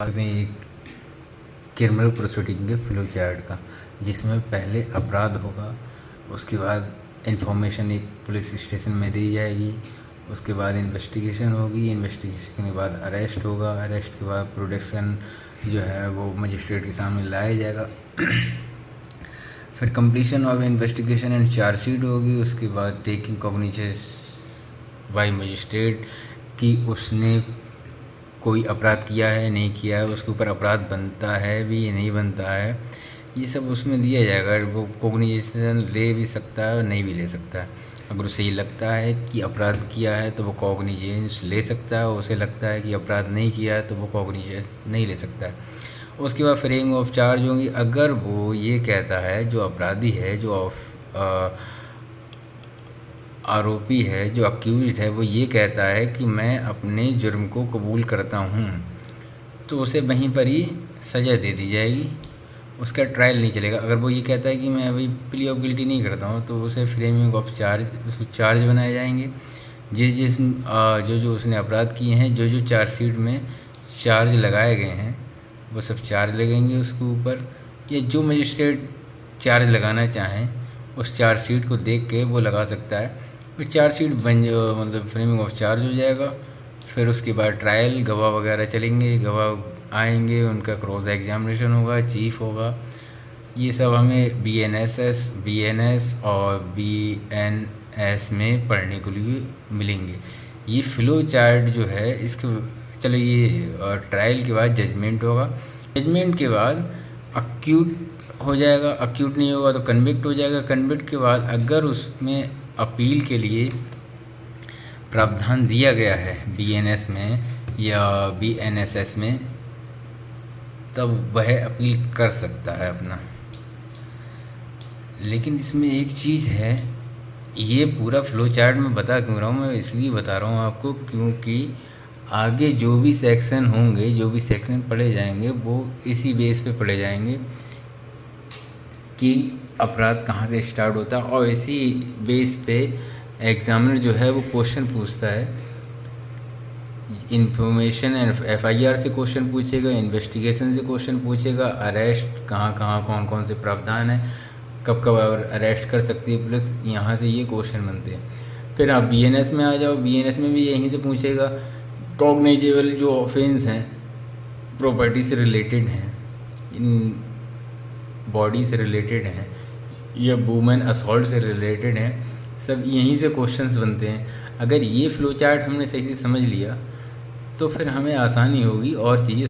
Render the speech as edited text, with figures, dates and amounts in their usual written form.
बाद में एक क्रिमिनल प्रोसीडिंग के फ्लो चार्ट का, जिसमें पहले अपराध होगा, उसके बाद इन्फॉर्मेशन एक पुलिस स्टेशन में दी जाएगी, उसके बाद इन्वेस्टिगेशन होगी, इन्वेस्टिगेशन के बाद अरेस्ट होगा, अरेस्ट के बाद प्रोडक्शन जो है वो मजिस्ट्रेट के सामने लाया जाएगा। फिर completion of investigation and chargesheet होगी, उसके बाद टेकिंग कॉग्निजेंस बाय मजिस्ट्रेट कि उसने कोई अपराध किया है नहीं किया है, उसके ऊपर अपराध बनता है भी या नहीं बनता है, ये सब उसमें दिया जाएगा। वो कॉग्निजेंस ले भी सकता है और नहीं भी ले सकता है। अगर उसे ये लगता है कि अपराध किया है तो वो कॉग्निजेंस ले सकता है, उसे लगता है कि अपराध नहीं किया है तो वो कॉग्निजेंस नहीं ले सकता है। उसके बाद फ्रेमिंग ऑफ चार्ज होंगी। अगर वो ये कहता है, जो अपराधी है, जो आरोपी है, जो अक्यूज्ड है, वो ये कहता है कि मैं अपने जुर्म को कबूल करता हूँ, तो उसे वहीं पर ही सज़ा दे दी जाएगी, उसका ट्रायल नहीं चलेगा। अगर वो ये कहता है कि मैं अभी प्ली ऑफ गिल्टी नहीं करता हूँ, तो उसे फ्रेमिंग ऑफ चार्ज, उसको चार्ज बनाए जाएंगे। जो उसने अपराध किए हैं, जो चार्जशीट में चार्ज लगाए गए हैं, वो सब चार्ज लगेंगे उसके ऊपर, या जो मजिस्ट्रेट चार्ज लगाना चाहें उस चार्जशीट को देख के वो लगा सकता है। फिर चार्जशीट मतलब फ्रेमिंग ऑफ चार्ज हो जाएगा। फिर उसके बाद ट्रायल, गवाह वगैरह चलेंगे, गवाह आएंगे, उनका क्रॉस एग्जामिनेशन होगा, चीफ होगा। ये सब हमें BNS और BNS में पढ़ने के लिए मिलेंगे। ये फ्लो चार्ट जो है, इसके चलो ये ट्रायल के बाद जजमेंट होगा, जजमेंट के बाद अक्यूट हो जाएगा, अक्यूट नहीं होगा तो कन्विक्ट हो जाएगा। कन्विक्ट के बाद अगर उसमें अपील के लिए प्रावधान दिया गया है BNS में या BNSS में, तब वह अपील कर सकता है अपना। लेकिन इसमें एक चीज़ है, ये पूरा फ्लो चार्ट में बता क्यों रहा हूँ, मैं इसलिए बता रहा हूँ आपको क्योंकि आगे जो भी सेक्शन होंगे, जो भी सेक्शन पढ़े जाएंगे, वो इसी बेस पे पढ़े जाएंगे कि अपराध कहाँ से स्टार्ट होता है, और इसी बेस पे एग्जामिनर जो है वो क्वेश्चन पूछता है। इन्फॉर्मेशन एंड FIR से क्वेश्चन पूछेगा, इन्वेस्टिगेशन से क्वेश्चन पूछेगा, अरेस्ट कहाँ कहाँ कौन कौन से प्रावधान है, कब कब अरेस्ट कर सकती है पुलिस, यहाँ से ये क्वेश्चन बनते हैं। फिर आप BNS में आ जाओ, BNS में भी यहीं से पूछेगा। कॉग्निजेबल जो ऑफेंस हैं, प्रॉपर्टी से रिलेटेड हैं, इन बॉडी से रिलेटेड हैं, या वुमेन असॉल्ट से रिलेटेड हैं, सब यहीं से क्वेश्चंस बनते हैं। अगर ये फ्लो चार्ट हमने सही से समझ लिया तो फिर हमें आसानी होगी और चीज़ें